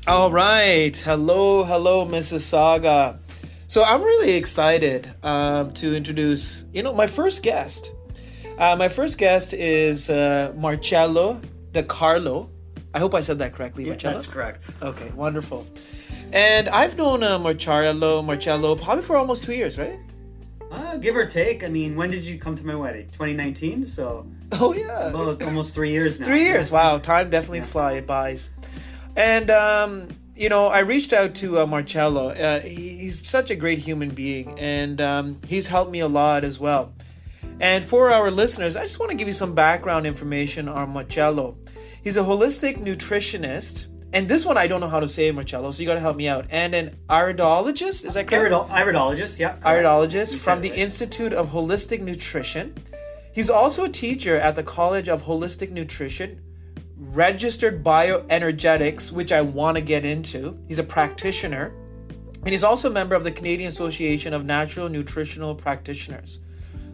All right. Hello, Mississauga. So I'm really excited to introduce, my first guest. My first guest is Marcello de Carlo. I hope I said that correctly, Yeah, Marcello. that's correct. Okay, wonderful. And I've known Marcello probably for almost 2 years, right? Give or take. I mean, when did you come to my wedding? 2019, so Oh, yeah. about almost 3 years now. 3 years. Wow, time definitely flies by. And, I reached out to Marcello. He's such a great human being, and he's helped me a lot as well. And for our listeners, I just want to give you some background information on Marcello. He's a holistic nutritionist. And this one I don't know how to say, Marcello, so you got to help me out. And an iridologist, is that correct? Iridologist, yeah. Iridologist from the Institute of Holistic Nutrition. He's also a teacher at the College of Holistic Nutrition, registered bioenergetics, which I want to get into. He's a practitioner. And he's also a member of the Canadian Association of Natural Nutritional Practitioners.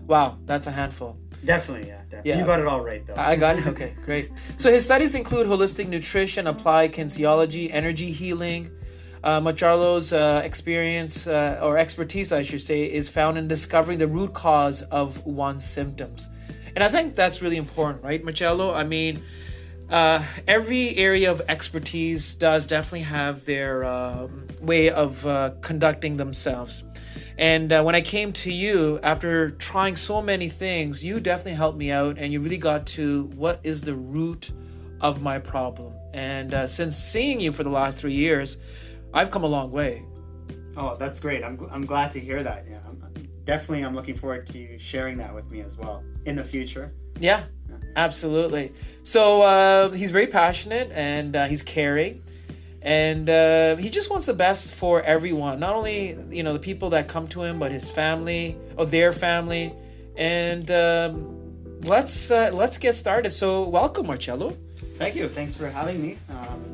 Wow, that's a handful. Definitely, yeah. Yeah. You got it all right, though. I got it? Okay, great. So his studies include holistic nutrition, applied kinesiology, energy healing. Marcello's experience, or expertise, I should say, is found in discovering the root cause of one's symptoms. And I think that's really important, right, Marcello? I mean, every area of expertise does definitely have their way of conducting themselves. And when I came to you after trying so many things, you definitely helped me out, and you really got to what is the root of my problem. And since seeing you for the last 3 years, I've come a long way. Oh, that's great. I'm glad to hear that. Yeah, I'm looking forward to you sharing that with me as well in the future. Yeah, absolutely. So he's very passionate, and he's caring. And he just wants the best for everyone, not only the people that come to him, but his family or their family. And let's get started. So welcome, Marcello. Thank you. Thanks for having me.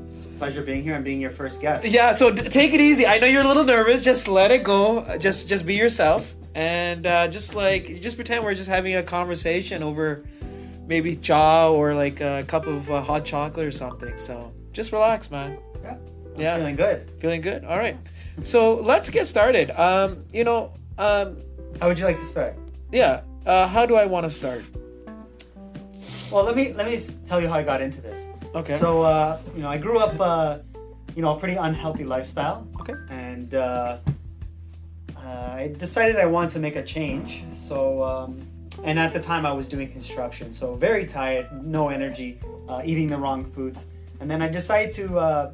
It's a pleasure being here and being your first guest. Yeah. So take it easy. I know you're a little nervous. Just let it go. Just be yourself, and just pretend we're just having a conversation over maybe cha or like a cup of hot chocolate or something. So just relax, man. Yeah. Feeling good. Feeling good. All right. So let's get started. How would you like to start? Yeah. How do I want to start? Well, let me tell you how I got into this. Okay. So I grew up a pretty unhealthy lifestyle. Okay. And I decided I wanted to make a change. So and at the time I was doing construction, so very tired, no energy, eating the wrong foods. And then I decided to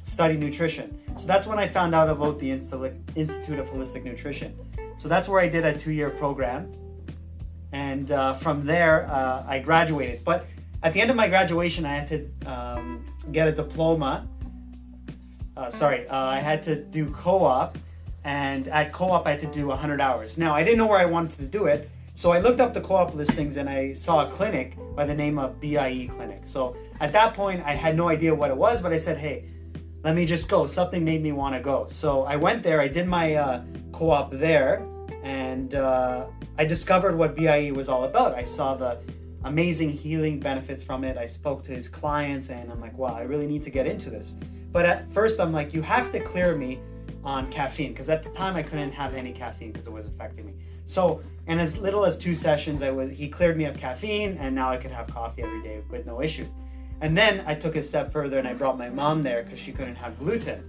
study nutrition. So that's when I found out about the Institute of Holistic Nutrition. So that's where I did a 2-year program. And from there, I graduated. But at the end of my graduation, I had to get a diploma. I had to do co-op. And at co-op, I had to do 100 hours. Now, I didn't know where I wanted to do it. So I looked up the co-op listings and I saw a clinic by the name of BIE clinic. So at that point, I had no idea what it was, but I said, hey, let me just go. Something made me want to go. So I went there, I did my co-op there, and I discovered what BIE was all about. I saw the amazing healing benefits from it. I spoke to his clients and I'm like, wow, I really need to get into this. But at first I'm like, you have to clear me on caffeine, because at the time I couldn't have any caffeine because it was affecting me. So, in as little as 2 sessions, he cleared me of caffeine, and now I could have coffee every day with no issues. And then I took a step further and I brought my mom there because she couldn't have gluten.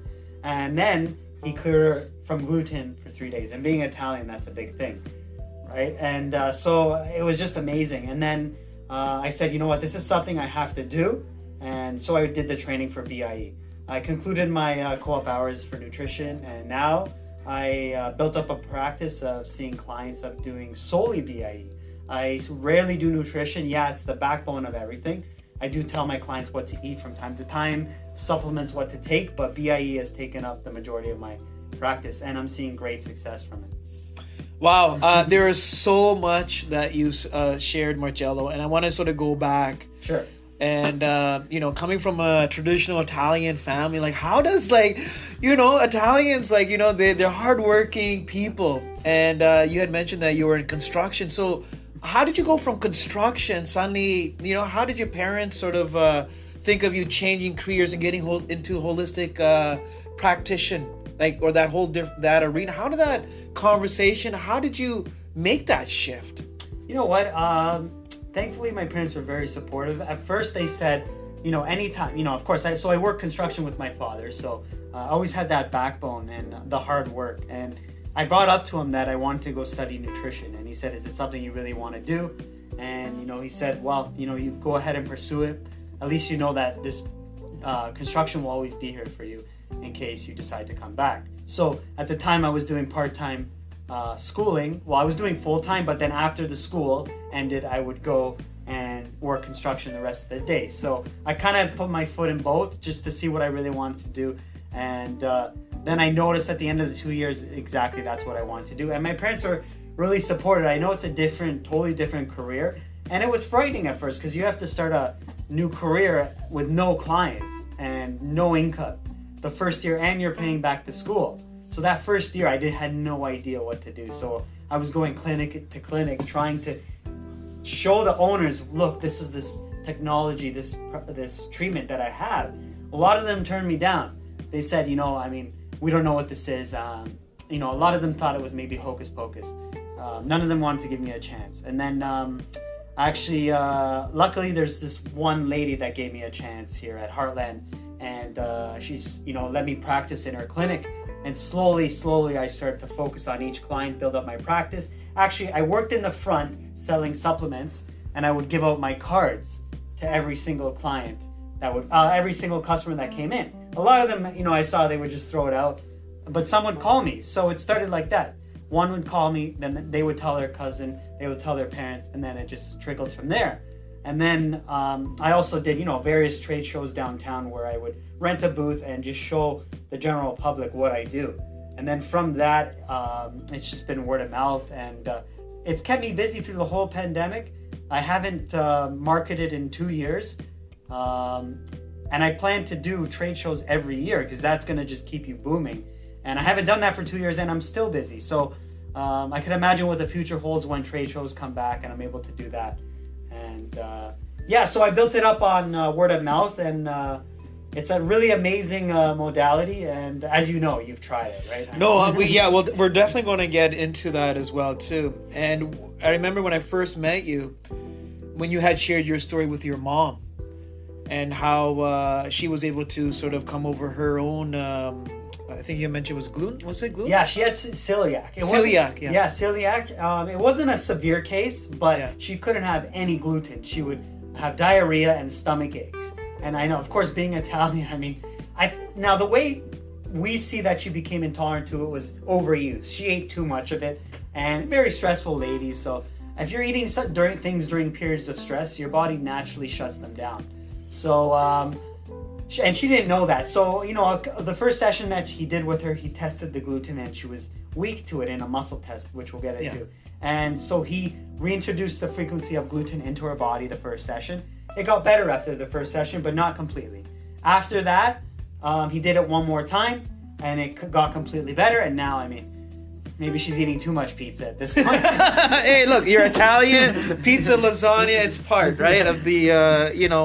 And then he cleared her from gluten for 3 days. And being Italian, that's a big thing, right? And so it was just amazing. And then I said, you know what, this is something I have to do. And so I did the training for BIE. I concluded my co-op hours for nutrition, and now I built up a practice of seeing clients of doing solely BIE. I rarely do nutrition. Yeah, it's the backbone of everything. I do tell my clients what to eat from time to time, supplements what to take, but BIE has taken up the majority of my practice, and I'm seeing great success from it. Wow, there is so much that you shared, Marcello, and I want to sort of go back. Sure. And, coming from a traditional Italian family, like how does Italians, they're hardworking people. And you had mentioned that you were in construction. So how did you go from construction suddenly, how did your parents sort of think of you changing careers and getting into holistic practitioner, like, or that whole that arena? How did that conversation? How did you make that shift? You know what? Thankfully, my parents were very supportive. At first, they said, anytime, of course, I work construction with my father, so I always had that backbone and the hard work. And I brought up to him that I wanted to go study nutrition, and he said, "Is it something you really want to do?" And he said, "Well, you go ahead and pursue it. At least you know that this construction will always be here for you in case you decide to come back." So at the time, I was doing part-time schooling. Well, I was doing full-time, but then after the school ended, I would go and work construction the rest of the day. So I kind of put my foot in both just to see what I really wanted to do. And then I noticed at the end of the 2 years, exactly that's what I wanted to do. And my parents were really supportive. I know it's a totally different career. And it was frightening at first because you have to start a new career with no clients and no income the first year, and you're paying back the school. So that first year, I had no idea what to do. So I was going clinic to clinic, trying to show the owners, look, this is this technology, this treatment that I have. A lot of them turned me down. They said, we don't know what this is. A lot of them thought it was maybe hocus pocus. None of them wanted to give me a chance. And then luckily there's this one lady that gave me a chance here at Heartland, and she's, let me practice in her clinic. And slowly, I started to focus on each client, build up my practice. Actually, I worked in the front selling supplements, and I would give out my cards to every single client every single customer that came in. A lot of them, I saw they would just throw it out, but some would call me. So it started like that. One would call me, then they would tell their cousin, they would tell their parents, and then it just trickled from there. And then I also did, various trade shows downtown where I would rent a booth and just show the general public what I do. And then from that, it's just been word of mouth, and it's kept me busy through the whole pandemic. I haven't marketed in 2 years. And I plan to do trade shows every year because that's going to just keep you booming. And I haven't done that for 2 years, and I'm still busy. So I can imagine what the future holds when trade shows come back and I'm able to do that. And so I built it up on word of mouth, and it's a really amazing modality. And as you know, you've tried it, right? No, we're definitely going to get into that as well too. And I remember when I first met you, when you had shared your story with your mom, and how she was able to sort of come over her own, I think you mentioned it was gluten. Was it gluten? Yeah, she had celiac. Celiac, yeah. Yeah, celiac. It wasn't a severe case, but she couldn't have any gluten. She would have diarrhea and stomach aches. And I know, of course, being Italian, now the way we see that she became intolerant to it was overuse. She ate too much of it, and very stressful lady. So if you're eating during periods of stress, your body naturally shuts them down. So, and she didn't know that. So, the first session that he did with her, he tested the gluten, and she was weak to it in a muscle test, which we'll get into. Yeah. And so he reintroduced the frequency of gluten into her body the first session. It got better after the first session, but not completely. After that, he did it one more time, and it got completely better. And now, maybe she's eating too much pizza at this point. Hey, look, you're Italian. Pizza, lasagna, it's part, right, of the,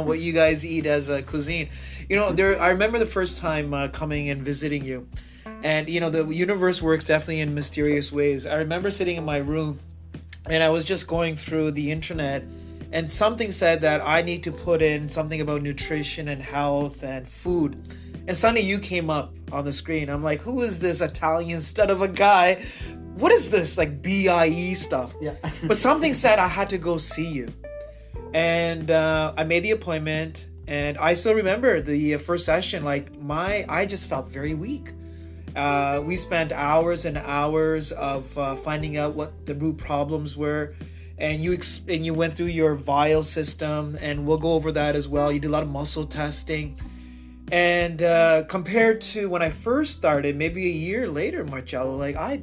what you guys eat as a cuisine. I remember the first time coming and visiting you. And, the universe works definitely in mysterious ways. I remember sitting in my room, and I was just going through the internet, and something said that I need to put in something about nutrition and health and food. And suddenly you came up on the screen. I'm like, who is this Italian stud of a guy? What is this, like, BIE stuff? Yeah. But something said I had to go see you. And I made the appointment. And I still remember the first session. I just felt very weak. We spent hours and hours of finding out what the root problems were. And you went through your BIE system. And we'll go over that as well. You did a lot of muscle testing. And compared to when I first started, maybe a year later, Marcello, I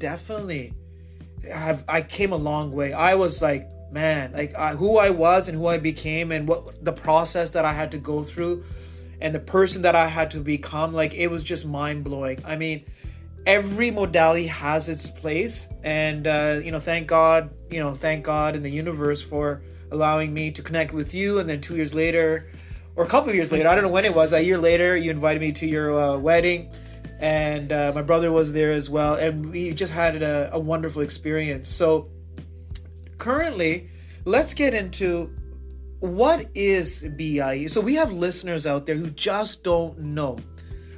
came a long way. I was like, man, who I was and who I became, and what the process that I had to go through, and the person that I had to become, it was just mind blowing. Every modality has its place, and thank God in the universe for allowing me to connect with you. And then 2 years later, or a couple of years later, I don't know when it was, a year later, you invited me to your wedding, and my brother was there as well, and we just had a wonderful experience. So currently, let's get into what is BIE. So we have listeners out there who just don't know.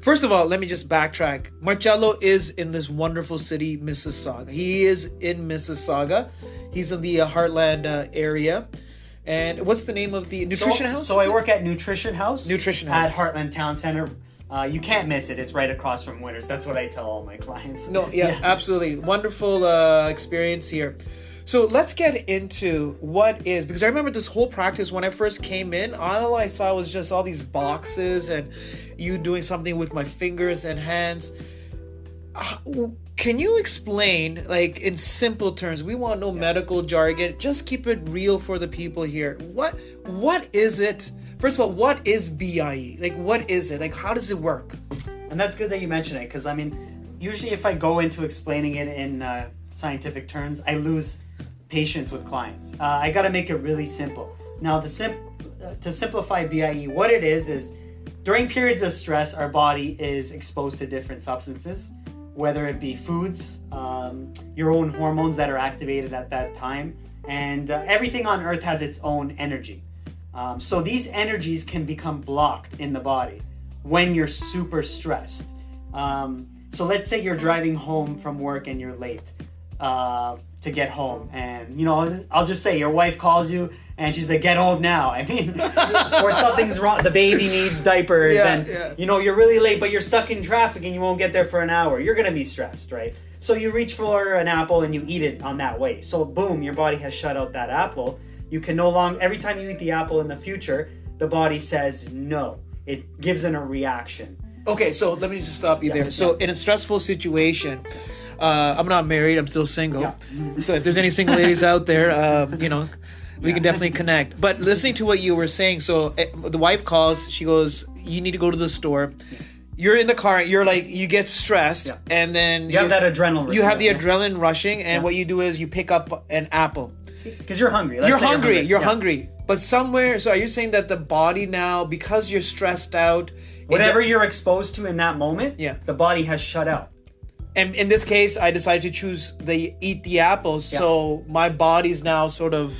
First of all, let me just backtrack. Marcello is in this wonderful city, Mississauga. He is in Mississauga. He's in the Heartland area. And what's the name of the nutrition house? So I work at Nutrition House. Nutrition House. At Heartland Town Center. You can't miss it. It's right across from Winners. That's what I tell all my clients. No, yeah. Absolutely. Wonderful experience here. So let's get into what is, because I remember this whole practice when I first came in, all I saw was just all these boxes and you doing something with my fingers and hands. Can you explain, like in simple terms, we want no medical jargon, just keep it real for the people here. What is it? First of all, what is BIE? Like, what is it? Like, how does it work? And that's good that you mention it, because I mean, usually if I go into explaining it in scientific terms, I lose patience with clients. I got to make it really simple. Now, to simplify BIE, what it is during periods of stress, our body is exposed to different substances, whether it be foods, your own hormones that are activated at that time, and everything on earth has its own energy. So these energies can become blocked in the body when you're super stressed. So let's say you're driving home from work and you're late to get home, and I'll just say your wife calls you and she's like, get home now. I mean, or something's wrong, the baby needs diapers, you're really late, but you're stuck in traffic and you won't get there for an hour. You're gonna be stressed, right? So you reach for an apple and you eat it on that way. So boom, your body has shut out that apple. You can no longer, every time you eat the apple in the future, the body says no. It gives in a reaction. Okay, so let me just stop you there. So in a stressful situation, I'm not married, I'm still single. Yeah. So if there's any single ladies out there, we can definitely connect. But listening to what you were saying, so the wife calls, she goes, you need to go to the store. You're in the car, you're like, you get stressed, and then you have that adrenaline. You have the adrenaline rushing, and what you do is you pick up an apple. Because you're hungry. You're hungry. But somewhere, so are you saying that the body now, because you're stressed out, whatever you're exposed to in that moment, the body has shut out. And in this case, I decided to choose eat the apple, so my body's now sort of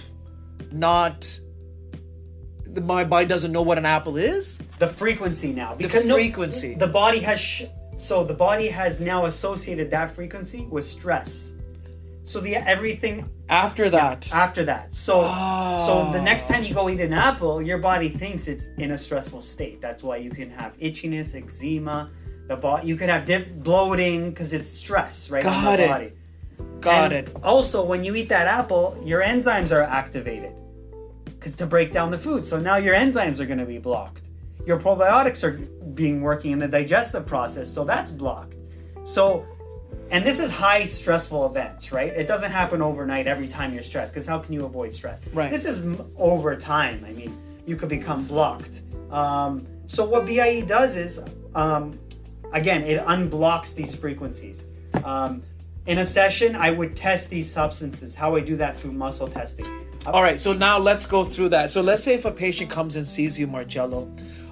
my body doesn't know what an apple is? The frequency now. Because the frequency. The body the body has now associated that frequency with stress. So everything after that. So the next time you go eat an apple, your body thinks it's in a stressful state. That's why you can have itchiness, eczema, you can have bloating because it's stress, right? Got it. Got it. Also, when you eat that apple, your enzymes are activated to break down the food. So now your enzymes are going to be blocked. Your probiotics are working in the digestive process, so that's blocked. And this is high stressful events, right? It doesn't happen overnight every time you're stressed, because how can you avoid stress? Right. This is over time. I mean, you could become blocked. So what BIE does is, again, it unblocks these frequencies. In a session, I would test these substances. How I do that through muscle testing. All right, so now let's go through that. So let's say if a patient comes and sees you, Marcello,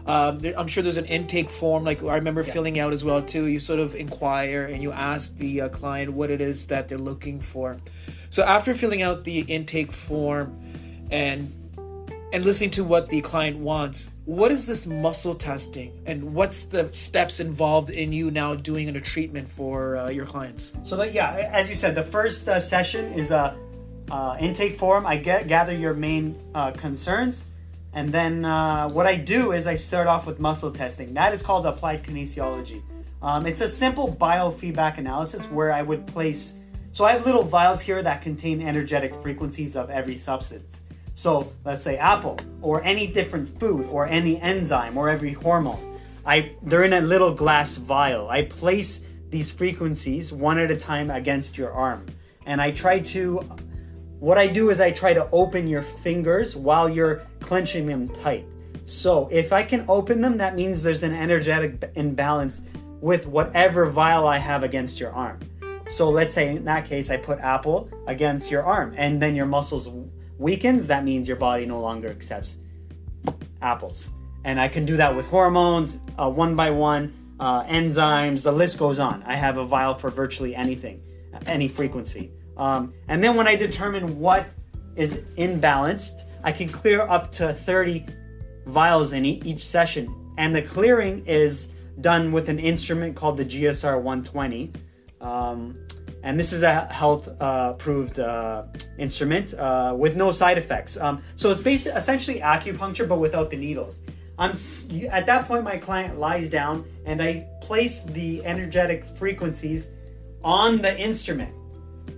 I'm sure there's an intake form, like I remember filling out as well too. You sort of inquire and you ask the client what it is that they're looking for. So after filling out the intake form and listening to what the client wants, what is this muscle testing and what's the steps involved in you now doing a treatment for your clients? So as you said, the first session is a intake form. I gather your main concerns, and then what I do is I start off with muscle testing. That is called applied kinesiology. It's a simple biofeedback analysis where I would place, so I have little vials here that contain energetic frequencies of every substance. So let's say apple, or any different food, or any enzyme, or every hormone. They're in a little glass vial. I place these frequencies one at a time against your arm, and what I do is I try to open your fingers while you're clenching them tight. So if I can open them, that means there's an energetic imbalance with whatever vial I have against your arm. So let's say in that case, I put apple against your arm, and then your muscles weakens. That means your body no longer accepts apples. And I can do that with hormones, one by one, enzymes, the list goes on. I have a vial for virtually anything, any frequency. And then when I determine what is imbalanced, I can clear up to 30 vials in each session. And the clearing is done with an instrument called the GSR 120. And this is a health approved instrument with no side effects. So it's essentially acupuncture, but without the needles. At that point, my client lies down and I place the energetic frequencies on the instrument.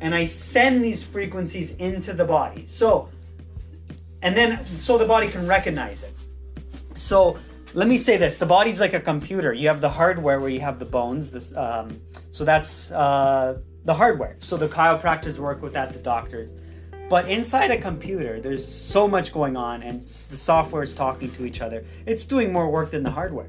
And I send these frequencies into the body. So the body can recognize it. So let me say this, the body's like a computer. You have the hardware where you have the bones. So that's the hardware. So the chiropractors work with that, the doctors. But inside a computer, there's so much going on and the software is talking to each other. It's doing more work than the hardware.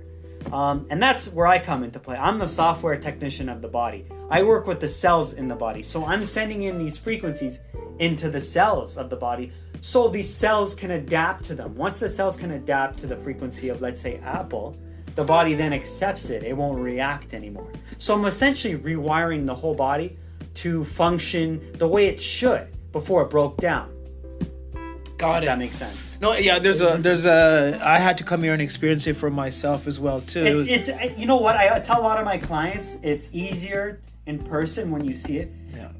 And that's where I come into play. I'm the software technician of the body. I work with the cells in the body. So I'm sending in these frequencies into the cells of the body so these cells can adapt to them. Once the cells can adapt to the frequency of, let's say, apple, the body then accepts it. It won't react anymore. So I'm essentially rewiring the whole body to function the way it should before it broke down. Got it. That makes sense. No, yeah, I had to come here and experience it for myself as well too. It's you know what, I tell a lot of my clients, it's easier in person when you see it. Yeah.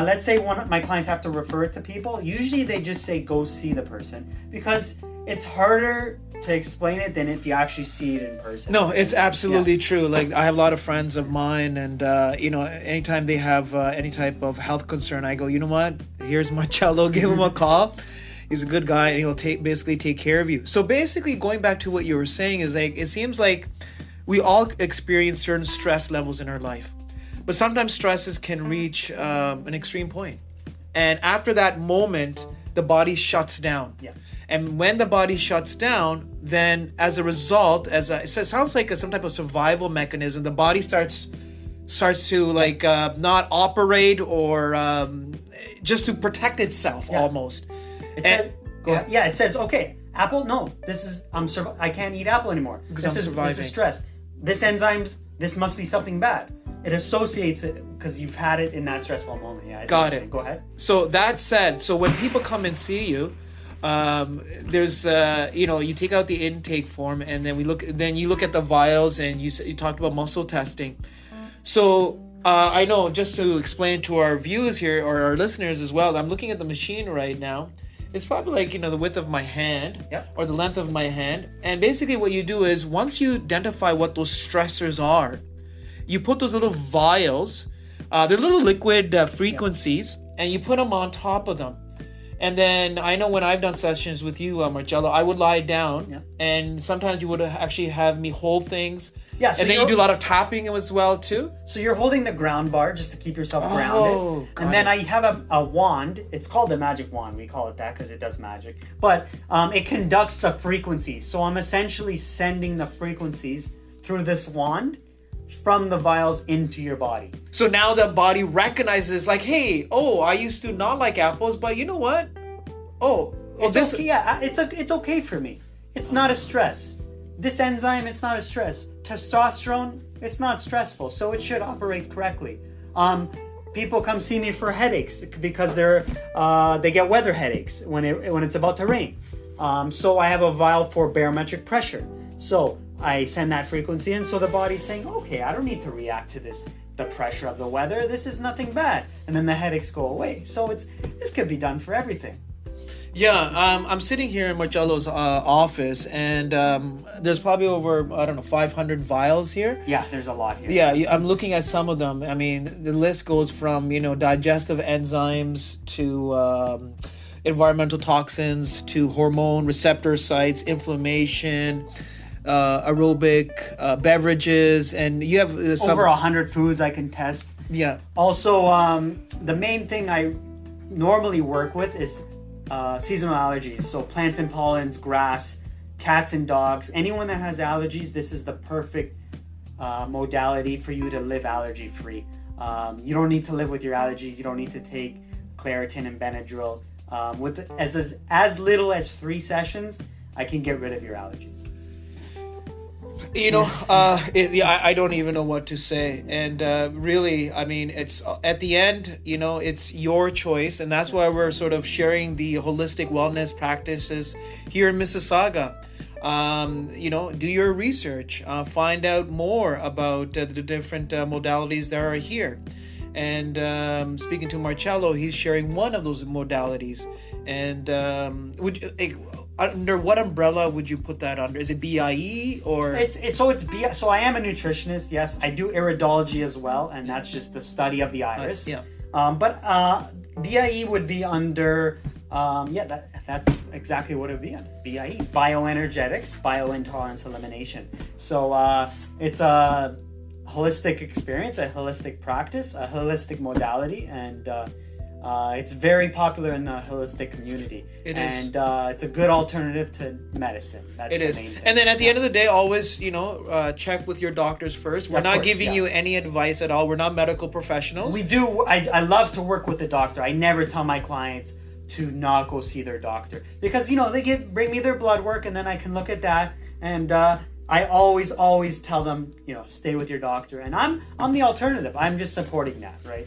Let's say one of my clients have to refer it to people. Usually they just say, go see the person, because it's harder to explain it than if you actually see it in person. No, it's absolutely true. Like, I have a lot of friends of mine, and anytime they have any type of health concern, I go, you know what? Here's Marcello. Give him a call. He's a good guy, and he'll basically take care of you. So basically, going back to what you were saying, is like, it seems like we all experience certain stress levels in our life, but sometimes stresses can reach an extreme point, and after that moment, the body shuts down. Yeah. And when the body shuts down, then as a result, it sounds like some type of survival mechanism, the body starts to like not operate, or just to protect itself almost. It says, okay, apple, no, I can't eat apple anymore. Because I'm surviving. This is stress. This enzyme, this must be something bad. It associates it because you've had it in that stressful moment. Yeah. Got it. Go ahead. So that said, when people come and see you, there's you take out the intake form, and then you look at the vials, and you talked about muscle testing. So I know, just to explain to our viewers here, or our listeners as well, I'm looking at the machine right now. It's probably like, the width of my hand, or the length of my hand. And basically what you do is, once you identify what those stressors are, you put those little vials, they're little liquid frequencies, and you put them on top of them. And then I know when I've done sessions with you, Marcello, I would lie down, and sometimes you would actually have me hold things. Yeah, so and then you do a lot of tapping as well too. So you're holding the ground bar just to keep yourself grounded. And then I have a wand. It's called the magic wand. We call it that because it does magic. But it conducts the frequencies. So I'm essentially sending the frequencies through this wand from the vials into your body. So now the body recognizes, like, hey, I used to not like apples, but you know what? It's okay. Yeah, it's okay for me. It's not a stress. This enzyme, it's not a stress. Testosterone, it's not stressful, so it should operate correctly. People come see me for headaches because they get weather headaches when it's about to rain. So I have a vial for barometric pressure. So I send that frequency in, so the body's saying, okay, I don't need to react to the pressure of the weather. This is nothing bad. And then the headaches go away. So this could be done for everything. Yeah, I'm sitting here in Marcello's office, and there's probably over, 500 vials here. Yeah, there's a lot here. Yeah, I'm looking at some of them. I mean, the list goes from, digestive enzymes to environmental toxins to hormone receptor sites, inflammation, aerobic beverages, and you have over 100 foods I can test. Yeah. Also, the main thing I normally work with is seasonal allergies. So plants and pollens, grass, cats and dogs. Anyone that has allergies, this is the perfect modality for you to live allergy free. You don't need to live with your allergies. You don't need to take Claritin and Benadryl. With as little as 3 sessions, I can get rid of your allergies. I don't even know what to say. And really, I mean, it's at the end, it's your choice. And that's why we're sort of sharing the holistic wellness practices here in Mississauga. Do your research, find out more about the different modalities that are here. And speaking to Marcello, he's sharing one of those modalities. And under what umbrella would you put that under? Is it BIE or? It's BIE. So I am a nutritionist. Yes, I do iridology as well, and that's just the study of the iris. Yeah. But BIE would be under. That's exactly what it would be on BIE, bioenergetics, biointolerance elimination. So it's a holistic experience, a holistic practice, a holistic modality, and it's very popular in the holistic community. It is. And it's a good alternative to medicine. That's it the is. main thing. And then at the end of the day, always, check with your doctors first. We're not giving you any advice at all. We're not medical professionals. We do. I love to work with the doctor. I never tell my clients to not go see their doctor because they bring me their blood work, and then I can look at that, and I always tell them stay with your doctor, and I'm the alternative. I'm just supporting that, right?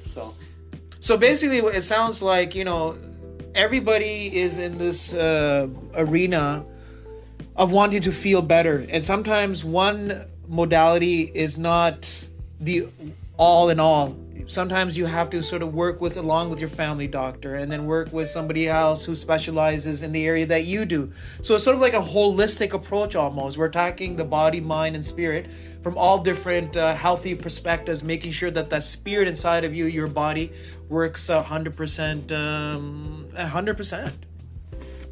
So basically, it sounds like everybody is in this arena of wanting to feel better, and sometimes one modality is not the all in all. Sometimes you have to sort of work along with your family doctor, and then work with somebody else who specializes in the area that you do. So it's sort of like a holistic approach almost. We're attacking the body, mind, and spirit from all different healthy perspectives, making sure that that spirit inside of you, your body, works 100%. 100%.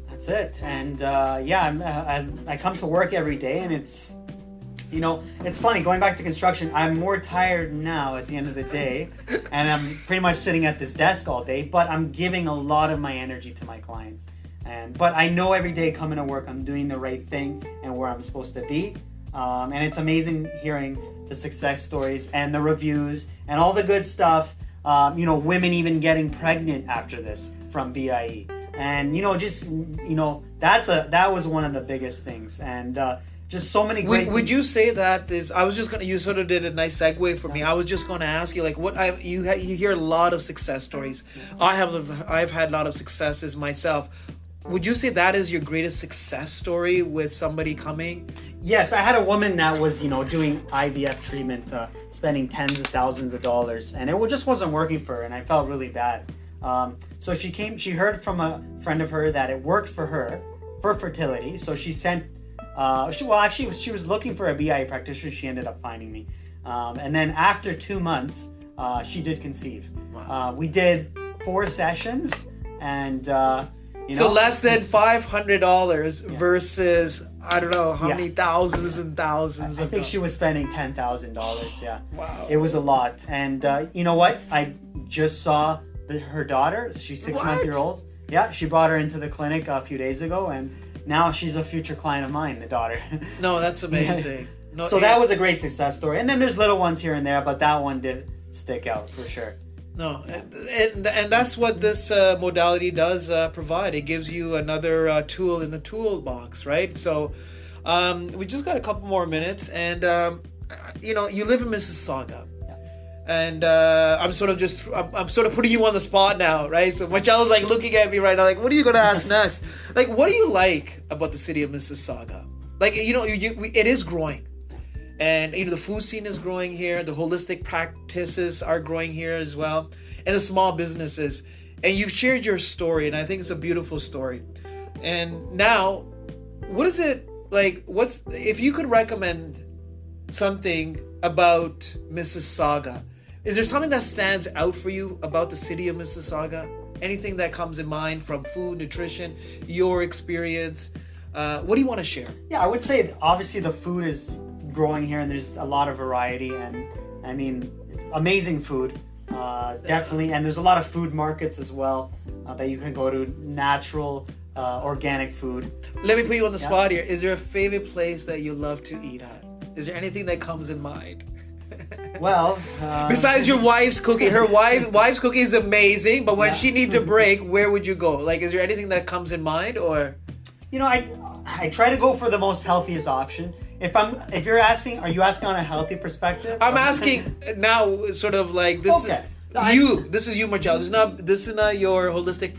That's it. And I come to work every day, and it's funny, going back to construction, I'm more tired now at the end of the day, and I'm pretty much sitting at this desk all day, but I'm giving a lot of my energy to my clients. But I know every day coming to work, I'm doing the right thing and where I'm supposed to be. And it's amazing hearing the success stories and the reviews and all the good stuff. Women even getting pregnant after this from BIE. And, that was one of the biggest things. And, just so many great. Would you say that is? I was just gonna. You sort of did a nice segue for me. I was just going to ask you, you hear a lot of success stories. I've had a lot of successes myself. Would you say that is your greatest success story with somebody coming? Yes, I had a woman that was doing IVF treatment, spending tens of thousands of dollars, and it just wasn't working for her, and I felt really bad. So she came. She heard from a friend of her that it worked for her for fertility. So she sent. She was looking for a BIE practitioner. She ended up finding me. And then after 2 months, she did conceive. Wow. We did 4 sessions, and so less than $500 versus I don't know how many thousands and thousands. I think she was spending $10,000. Yeah. Wow. It was a lot. And you know what? I just saw her daughter. She's 6-month-old. Yeah, she brought her into the clinic a few days ago, and now she's a future client of mine, the daughter. No, that's amazing. No, so that was a great success story. And then there's little ones here and there, but that one did stick out for sure. No, and that's what this modality does provide. It gives you another tool in the toolbox, right? So we just got a couple more minutes, and you live in Mississauga. And I'm sort of putting you on the spot now, right? So Marcello's like looking at me right now, like, what are you gonna ask next? Like, what do you like about the city of Mississauga? Like, it is growing, and the food scene is growing here. The holistic practices are growing here as well, and the small businesses. And you've shared your story, and I think it's a beautiful story. And now, what is it like? If you could recommend something about Mississauga? Is there something that stands out for you about the city of Mississauga? Anything that comes in mind from food, nutrition, your experience? What do you want to share? Yeah, I would say obviously the food is growing here, and there's a lot of variety, and I mean, amazing food, definitely. And there's a lot of food markets as well that you can go to, natural, organic food. Let me put you on the spot here. Is there a favorite place that you love to eat at? Is there anything that comes in mind? Well, besides your wife's cooking, her wife's cooking is amazing. But when she needs a break, where would you go? Like, is there anything that comes in mind, or? I try to go for the most healthiest option. If you're asking, are you asking on a healthy perspective? I'm asking now, sort of like this. Okay. This is you, Marcello. This is not your holistic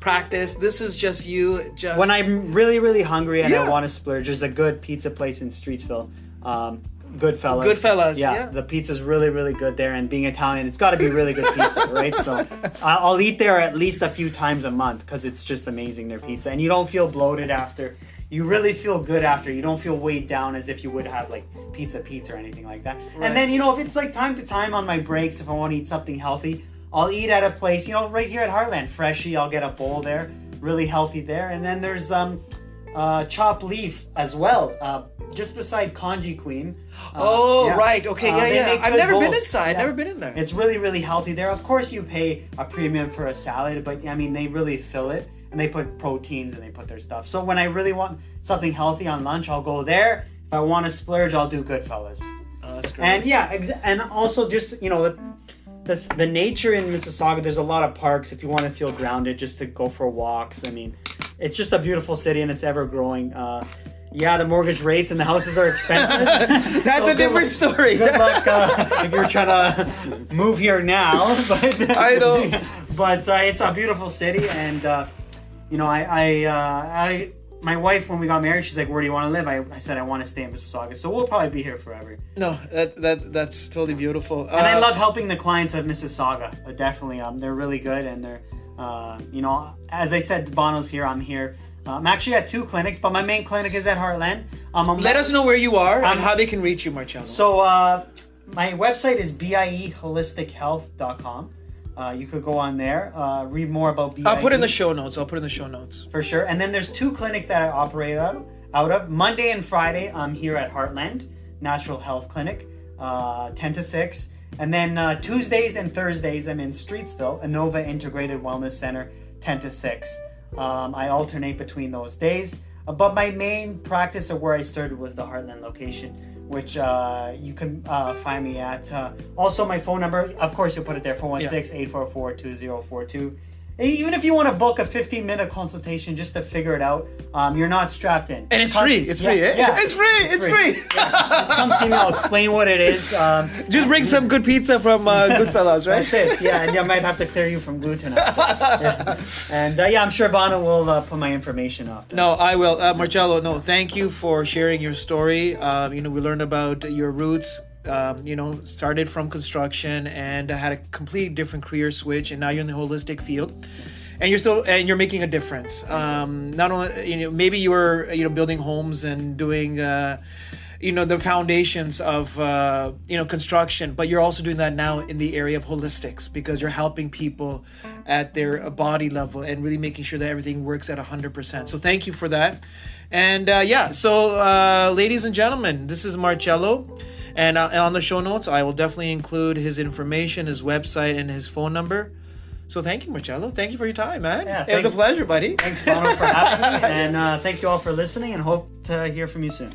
practice. This is just you. Just when I'm really, really hungry and I want to splurge, there's a good pizza place in Streetsville. Goodfellas. Goodfellas. Yeah, the pizza's really, really good there. And being Italian, it's got to be really good pizza, right? So I'll eat there at least a few times a month because it's just amazing, their pizza. And you don't feel bloated after. You really feel good after. You don't feel weighed down as if you would have like pizza or anything like that. Right. And then, if it's like time to time on my breaks, if I want to eat something healthy, I'll eat at a place, right here at Heartland, Freshie. I'll get a bowl there, really healthy there. And then there's Chopped Leaf as well, just beside Kanji Queen. Right. Okay. Yeah. I've never been inside. Yeah. Never been in there. It's really, really healthy there. Of course, you pay a premium for a salad, but I mean, they really fill it. And they put proteins and they put their stuff. So when I really want something healthy on lunch, I'll go there. If I want to splurge, I'll do Goodfellas. Oh, that's great. And and also just, the nature in Mississauga, there's a lot of parks if you want to feel grounded, just to go for walks. I mean, it's just a beautiful city and it's ever growing. The mortgage rates and the houses are expensive. That's a different story. Good luck if you're trying to move here now. But I know. But it's a beautiful city, and my wife, when we got married, she's like, "Where do you want to live?" I said, "I want to stay in Mississauga." So we'll probably be here forever. No, that's totally beautiful. And I love helping the clients of Mississauga. Definitely, they're really good, and they're, as I said, Bono's here. I'm here. I'm actually at 2 clinics, but my main clinic is at Heartland. Let us know where you are and how they can reach you, Marcello. So my website is bieholistichealth.com. You could go on there, read more about BIE. I'll put it in the show notes. For sure. And then there's 2 clinics that I operate out of. Monday and Friday, I'm here at Heartland Natural Health Clinic, 10 to 6. And then Tuesdays and Thursdays, I'm in Streetsville, Innova Integrated Wellness Center, 10 to 6. I alternate between those days. But my main practice of where I started was the Heartland location, which you can find me at. Also, my phone number, of course, you'll put it there, 416-844-2042. Even if you want to book a 15-minute consultation just to figure it out, you're not strapped in. And it's free. It's free, eh? Yeah, it's free. Yeah. Just come see me. I'll explain what it is. Just bring some good pizza from Goodfellas, right? That's it. Yeah, and I might have to clear you from gluten. And I'm sure Bono will put my information up. No, I will. Marcello, thank you for sharing your story. We learned about your roots. Started from construction and had a complete different career switch, and now you're in the holistic field, and you're making a difference. Not only, maybe you were, building homes and doing, the foundations of, construction, but you're also doing that now in the area of holistics because you're helping people at their body level and really making sure that everything works at 100%. So thank you for that. And ladies and gentlemen, this is Marcello. And on the show notes, I will definitely include his information, his website, and his phone number. So thank you, Marcello. Thank you for your time, man. Yeah, it was a pleasure, buddy. Thanks, Bono, for having me. And thank you all for listening, and hope to hear from you soon.